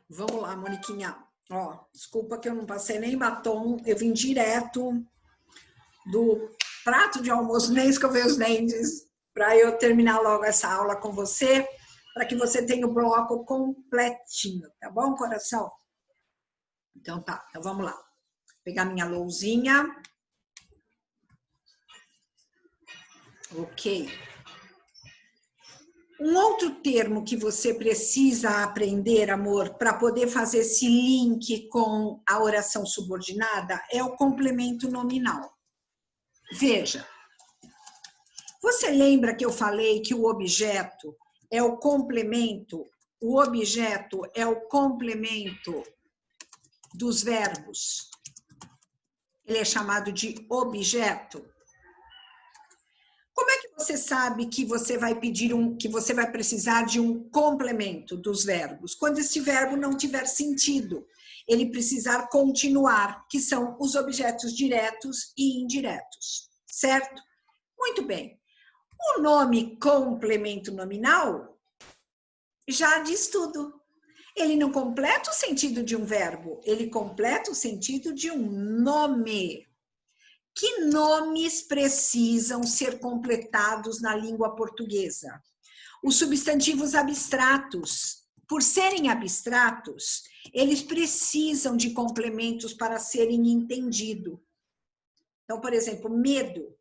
Vamos lá, Moniquinha. Ó, desculpa que eu não passei nem batom. Eu vim direto do prato de almoço, nem escovei os dentes, para eu terminar logo essa aula com você, para que você tenha o bloco completinho, tá bom, coração? Então tá, então vamos lá. Vou pegar minha lousinha. Ok. Um outro termo que você precisa aprender, amor, para poder fazer esse link com a oração subordinada é o complemento nominal. Veja, você lembra que eu falei que o objeto é o complemento dos verbos. Ele é chamado de objeto. Como é que você sabe que você vai precisar de um complemento dos verbos? Quando esse verbo não tiver sentido, ele precisar continuar, que são os objetos diretos e indiretos, certo? Muito bem. O nome complemento nominal já diz tudo. Ele não completa o sentido de um verbo, ele completa o sentido de um nome. Que nomes precisam ser completados na língua portuguesa? Os substantivos abstratos. Por serem abstratos, eles precisam de complementos para serem entendidos. Então, por exemplo, medo.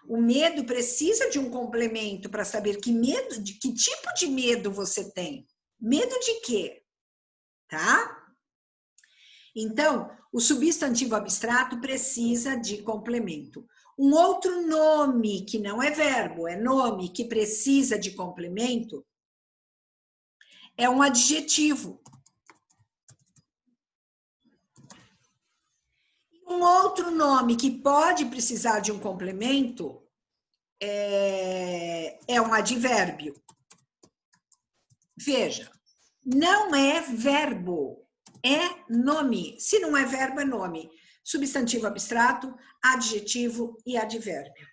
O medo precisa de um complemento para saber que tipo de medo você tem. Medo de quê? Tá? Então, o substantivo abstrato precisa de complemento. Um outro nome, que não é verbo, é nome, que precisa de complemento, é um adjetivo. Um outro nome que pode precisar de um complemento é um advérbio. Veja, não é verbo, é nome. Se não é verbo, é nome. Substantivo abstrato, adjetivo e advérbio.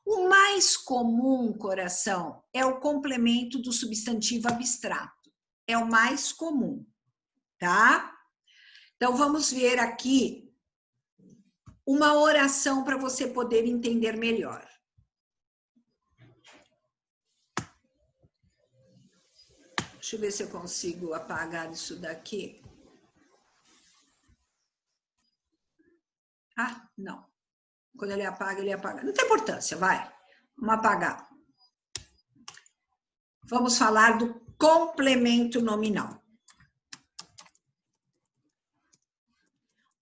O mais comum, coração, é o complemento do substantivo abstrato. É o mais comum, tá? Então, vamos ver aqui uma oração para você poder entender melhor. Deixa eu ver se eu consigo apagar isso daqui. Ah, não. Quando ele apaga, ele apaga. Não tem importância, vai. Vamos apagar. Vamos falar do complemento nominal.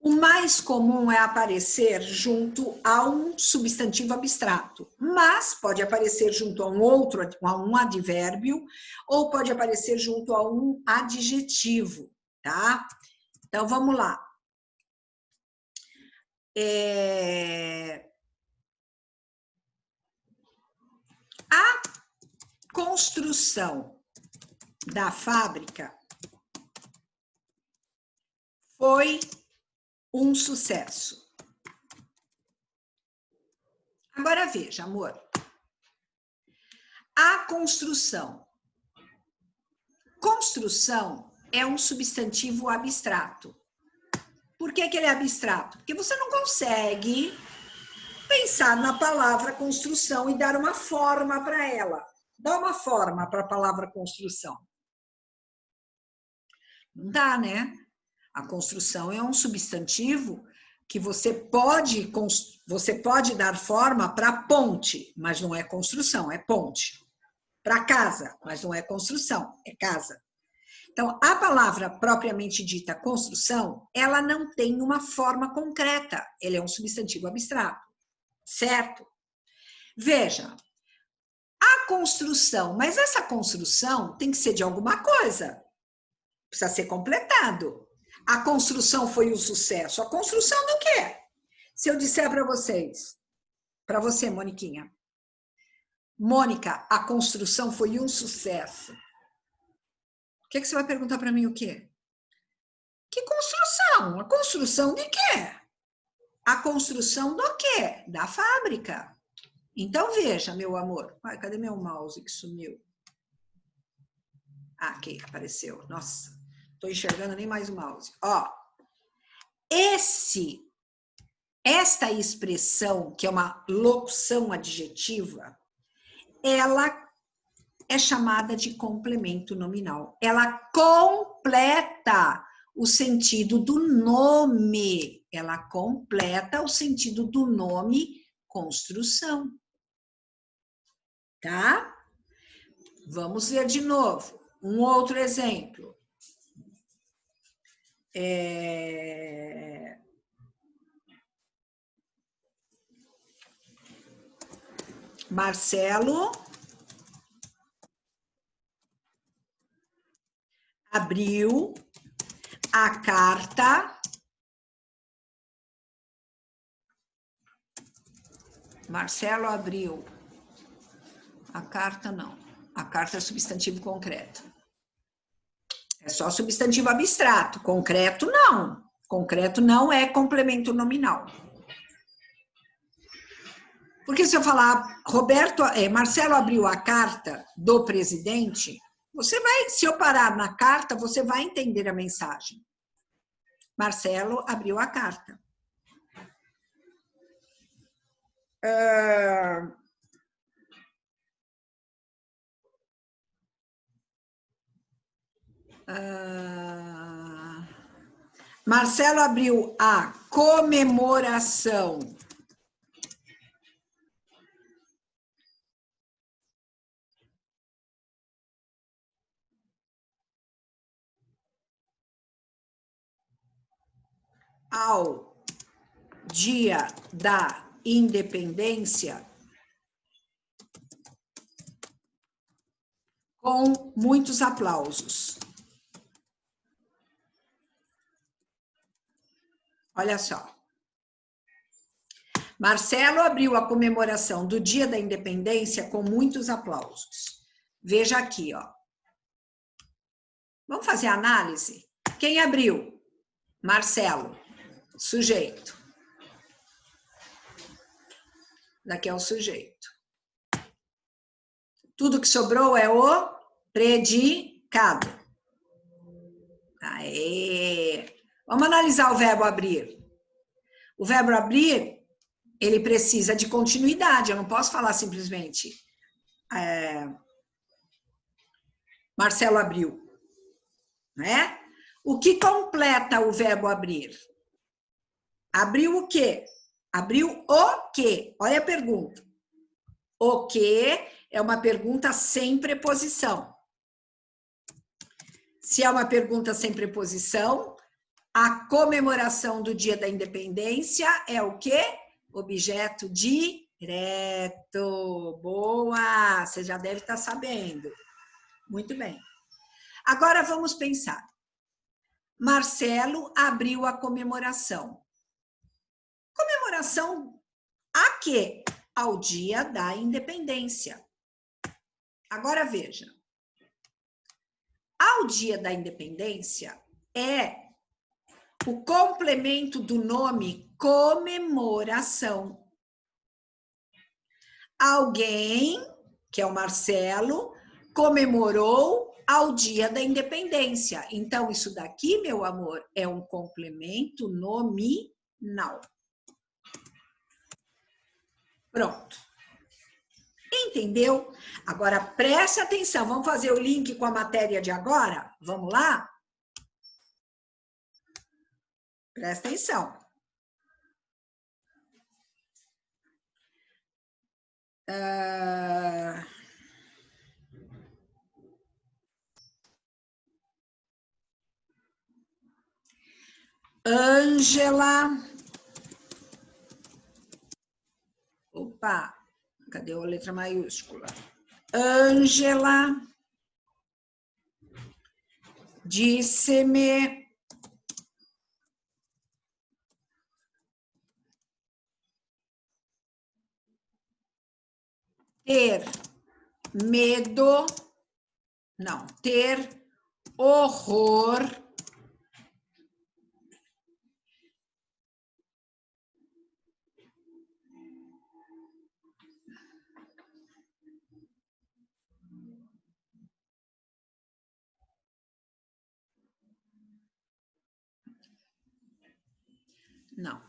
O mais comum é aparecer junto a um substantivo abstrato, mas pode aparecer junto a um advérbio, ou pode aparecer junto a um adjetivo, tá? Então, vamos lá. A construção da fábrica foi um sucesso. Agora veja, amor. A construção. Construção é um substantivo abstrato. Por que ele é abstrato? Porque você não consegue pensar na palavra construção e dar uma forma para ela. Dá uma forma para a palavra construção. Não dá, né? A construção é um substantivo que você pode dar forma para ponte, mas não é construção, é ponte. Para casa, mas não é construção, é casa. Então, a palavra propriamente dita construção, ela não tem uma forma concreta, ele é um substantivo abstrato, certo? Veja, a construção, mas essa construção tem que ser de alguma coisa, precisa ser completado. A construção foi um sucesso. A construção do quê? Se eu disser para vocês, para você, Moniquinha, Mônica, a construção foi um sucesso. O que você vai perguntar para mim o quê? Que construção? A construção de quê? A construção do quê? Da fábrica. Então, veja, meu amor. Ai, cadê meu mouse que sumiu? Ah, aqui, apareceu. Nossa. Estou enxergando nem mais o mouse. Ó, esta expressão, que é uma locução adjetiva, ela é chamada de complemento nominal. Ela completa o sentido do nome. Ela completa o sentido do nome construção. Tá? Vamos ver de novo. Um outro exemplo. Marcelo abriu a carta. Marcelo abriu a carta, não. A carta é substantivo concreto. É só substantivo abstrato. Concreto, não. Concreto não é complemento nominal. Porque se eu falar, Marcelo abriu a carta do presidente, você vai, se eu parar na carta, você vai entender a mensagem. Marcelo abriu a carta. Marcelo abriu a comemoração ao Dia da Independência com muitos aplausos. Olha só. Marcelo abriu a comemoração do Dia da Independência com muitos aplausos. Veja aqui, ó. Vamos fazer a análise? Quem abriu? Marcelo, sujeito. Daqui é o sujeito. Tudo que sobrou é o predicado. Aê! Vamos analisar o verbo abrir. O verbo abrir, ele precisa de continuidade. Eu não posso falar simplesmente Marcelo abriu. Né? O que completa o verbo abrir? Abriu o quê? Abriu o quê? Olha a pergunta. O quê é uma pergunta sem preposição. Se é uma pergunta sem preposição, a comemoração do Dia da Independência é o quê? Objeto direto. Boa! Você já deve estar sabendo. Muito bem. Agora vamos pensar. Marcelo abriu a comemoração. Comemoração a quê? Ao Dia da Independência. Agora veja. Ao Dia da Independência é o complemento do nome comemoração. Alguém, que é o Marcelo, comemorou ao Dia da Independência. Então, isso daqui, meu amor, é um complemento nominal. Pronto. Entendeu? Agora, preste atenção. Vamos fazer o link com a matéria de agora? Vamos lá? Presta atenção. Ângela. Opa, cadê a letra maiúscula? Ângela disse-me ter medo, não, ter horror Não.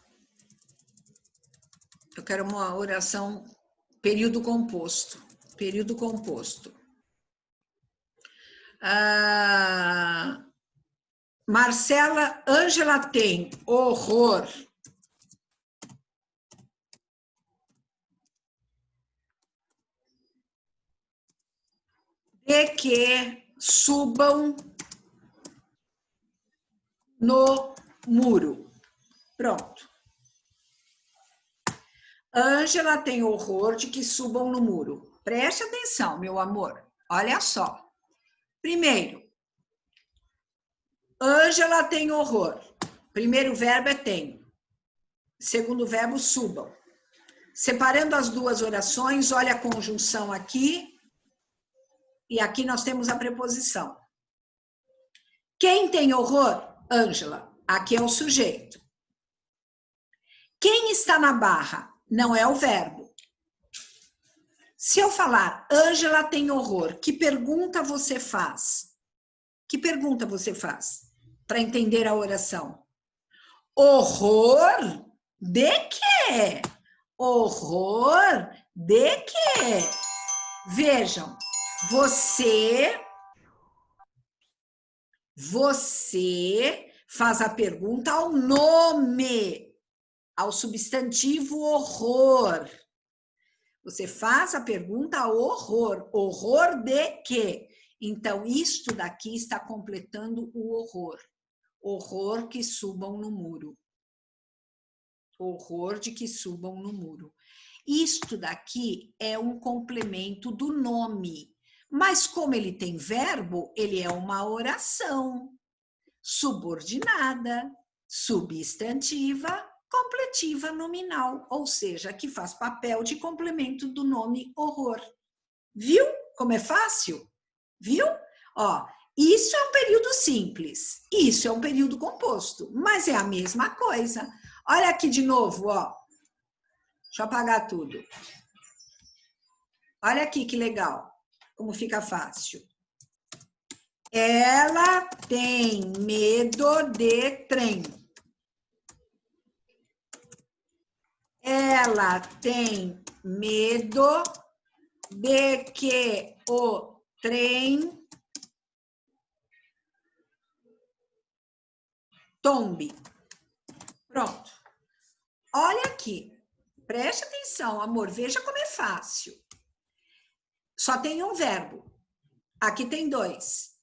Eu quero uma oração período composto. Período composto. Marcela, Ângela tem horror de que subam no muro. Pronto. Ângela tem horror de que subam no muro. Preste atenção, meu amor. Olha só. Primeiro, Ângela tem horror. Primeiro verbo é tem. Segundo verbo, subam. Separando as duas orações, olha a conjunção aqui. E aqui nós temos a preposição. Quem tem horror? Ângela. Aqui é o sujeito. Quem está na barra? Não é o verbo. Se eu falar, Ângela tem horror, que pergunta você faz? Que pergunta você faz? Para entender a oração. Horror de quê? Horror de quê? Vejam, você faz a pergunta ao nome, ao substantivo horror. Você faz a pergunta ao horror. Horror de quê? Então, isto daqui está completando o horror. Horror que subam no muro. Horror de que subam no muro. Isto daqui é um complemento do nome. Mas como ele tem verbo, ele é uma oração. Subordinada, substantiva, completiva nominal, ou seja, que faz papel de complemento do nome horror. Viu como é fácil? Viu? Ó, isso é um período simples, isso é um período composto, mas é a mesma coisa. Olha aqui de novo, ó. Deixa eu apagar tudo. Olha aqui que legal, como fica fácil. Ela tem medo de trem. Ela tem medo de que o trem tombe. Pronto. Olha aqui. Preste atenção, amor. Veja como é fácil. Só tem um verbo. Aqui tem dois.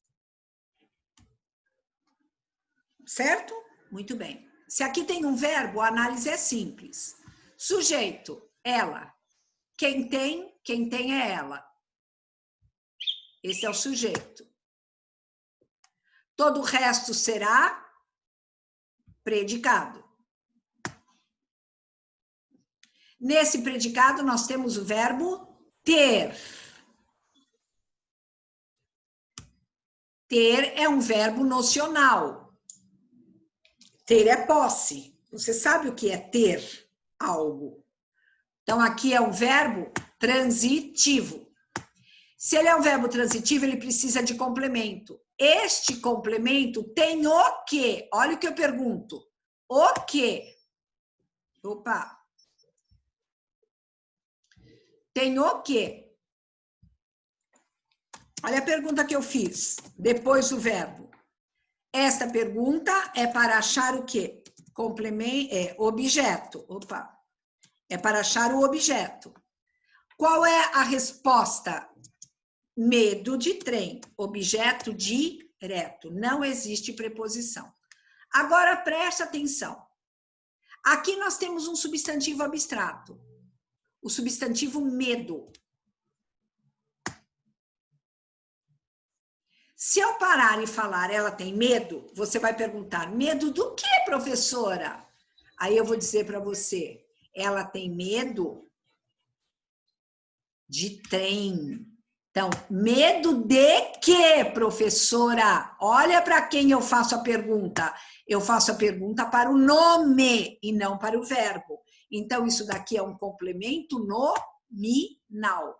Certo? Muito bem. Se aqui tem um verbo, a análise é simples. Sujeito, ela. Quem tem é ela. Esse é o sujeito. Todo o resto será predicado. Nesse predicado, nós temos o verbo ter. Ter é um verbo nocional. Ter é posse. Você sabe o que é ter algo. Então, aqui é um verbo transitivo. Se ele é um verbo transitivo, ele precisa de complemento. Este complemento tem o quê? Olha o que eu pergunto. O quê? Opa! Tem o quê? Olha a pergunta que eu fiz, depois do verbo. Esta pergunta é para achar o quê? Complemento, objeto. Opa! É para achar o objeto. Qual é a resposta? Medo de trem. Objeto direto. Não existe preposição. Agora, preste atenção. Aqui nós temos um substantivo abstrato. O substantivo medo. Se eu parar e falar ela tem medo, você vai perguntar, medo do que, professora? Aí eu vou dizer para você, ela tem medo de trem. Então, medo de quê, professora? Olha para quem eu faço a pergunta. Eu faço a pergunta para o nome e não para o verbo. Então, isso daqui é um complemento nominal.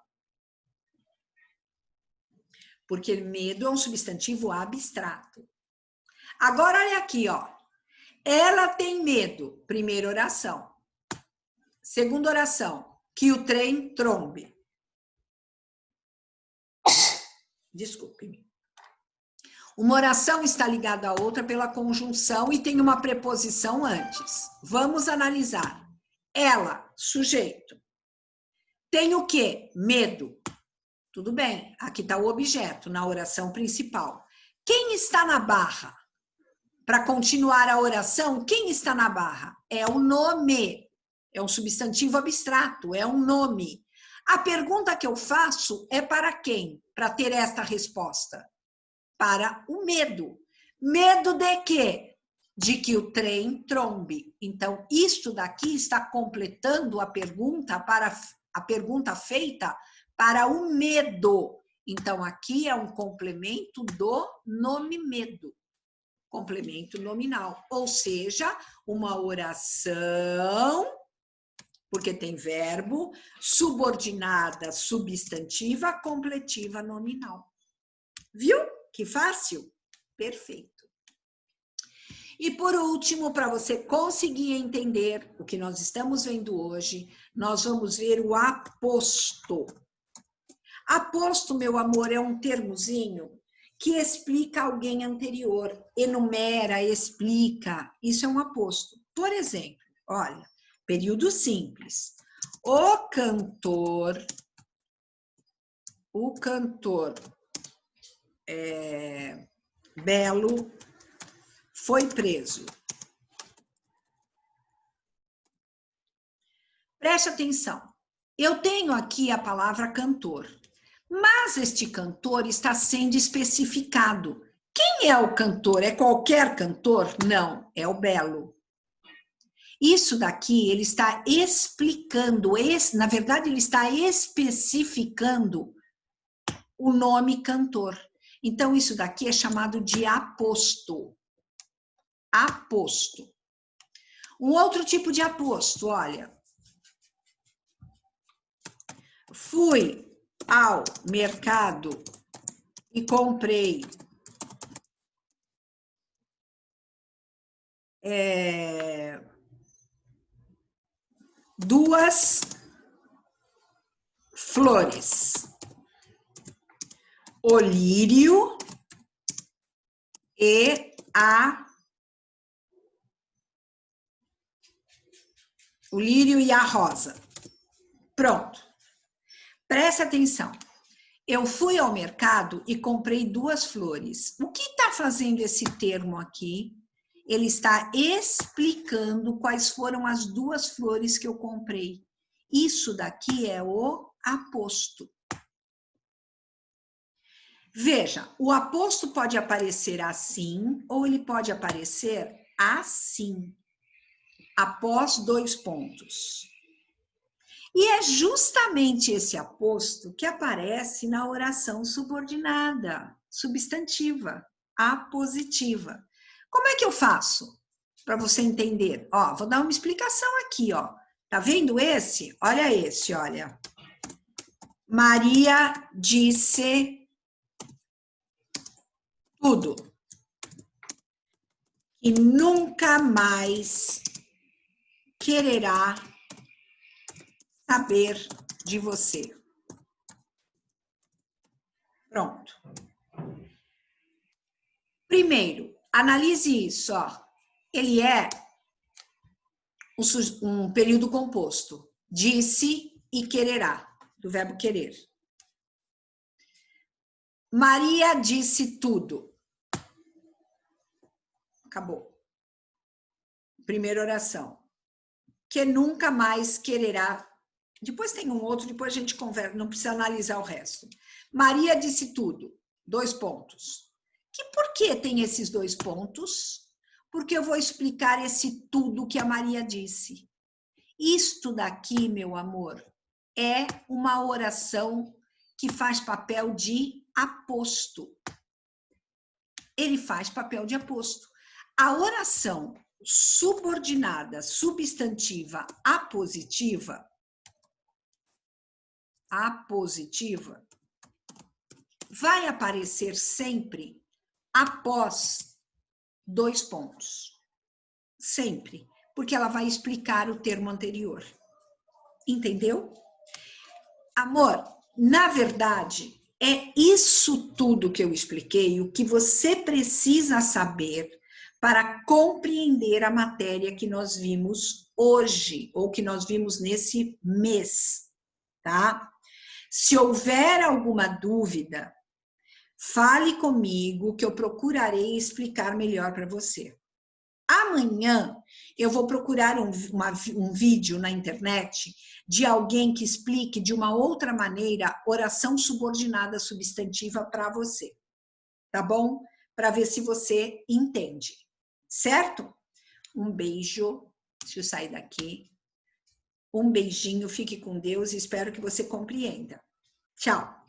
Porque medo é um substantivo abstrato. Agora, olha aqui, ó. Ela tem medo. Primeira oração. Segunda oração. Que o trem trombe. Desculpe-me. Uma oração está ligada à outra pela conjunção e tem uma preposição antes. Vamos analisar. Ela, sujeito. Tem o quê? Medo. Tudo bem, aqui está o objeto na oração principal. Quem está na barra? Para continuar a oração, quem está na barra? É o nome. É um substantivo abstrato, é um nome. A pergunta que eu faço é para quem? Para ter esta resposta. Para o medo. Medo de quê? De que o trem trombe. Então, isto daqui está completando a pergunta feita para o medo. Então, aqui é um complemento do nome medo. Complemento nominal. Ou seja, uma oração, porque tem verbo, subordinada, substantiva, completiva, nominal. Viu? Que fácil? Perfeito. E por último, para você conseguir entender o que nós estamos vendo hoje, nós vamos ver o aposto. Aposto, meu amor, é um termozinho que explica alguém anterior, enumera, explica. Isso é um aposto. Por exemplo, olha, período simples. O cantor Belo foi preso. Preste atenção. Eu tenho aqui a palavra cantor, mas este cantor está sendo especificado. Quem é o cantor? É qualquer cantor? Não, é o Belo. Isso daqui ele está explicando, na verdade ele está especificando o nome cantor. Então isso daqui é chamado de aposto. Aposto. Um outro tipo de aposto, olha. Fui ao mercado e comprei duas flores. O lírio e a rosa. Pronto. Presta atenção. Eu fui ao mercado e comprei duas flores. O que está fazendo esse termo aqui? Ele está explicando quais foram as duas flores que eu comprei. Isso daqui é o aposto. Veja, o aposto pode aparecer assim ou ele pode aparecer assim, após dois pontos. E é justamente esse aposto que aparece na oração subordinada, substantiva, apositiva. Como é que eu faço? Para você entender. Ó, vou dar uma explicação aqui, ó. Tá vendo esse? Olha esse, olha. Maria disse tudo. E nunca mais quererá saber de você. Pronto. Primeiro, analise isso, ó. Ele é um período composto. Disse e quererá, do verbo querer. Maria disse tudo. Acabou. Primeira oração. Que nunca mais quererá. Depois tem um outro, depois a gente conversa, não precisa analisar o resto. Maria disse tudo. 2 pontos. E por que tem esses 2 pontos? Porque eu vou explicar esse tudo que a Maria disse. Isto daqui, meu amor, é uma oração que faz papel de aposto. Ele faz papel de aposto. A oração subordinada, substantiva, apositiva, vai aparecer sempre após 2 pontos. sempre, porque ela vai explicar o termo anterior. Entendeu? Amor, na verdade, é isso tudo que eu expliquei, o que você precisa saber para compreender a matéria que nós vimos hoje, ou que nós vimos nesse mês, tá? Se houver alguma dúvida, fale comigo que eu procurarei explicar melhor para você. Amanhã eu vou procurar um vídeo na internet de alguém que explique de uma outra maneira oração subordinada substantiva para você, tá bom? Para ver se você entende, certo? Um beijo, deixa eu sair daqui. Um beijinho, fique com Deus e espero que você compreenda. Tchau!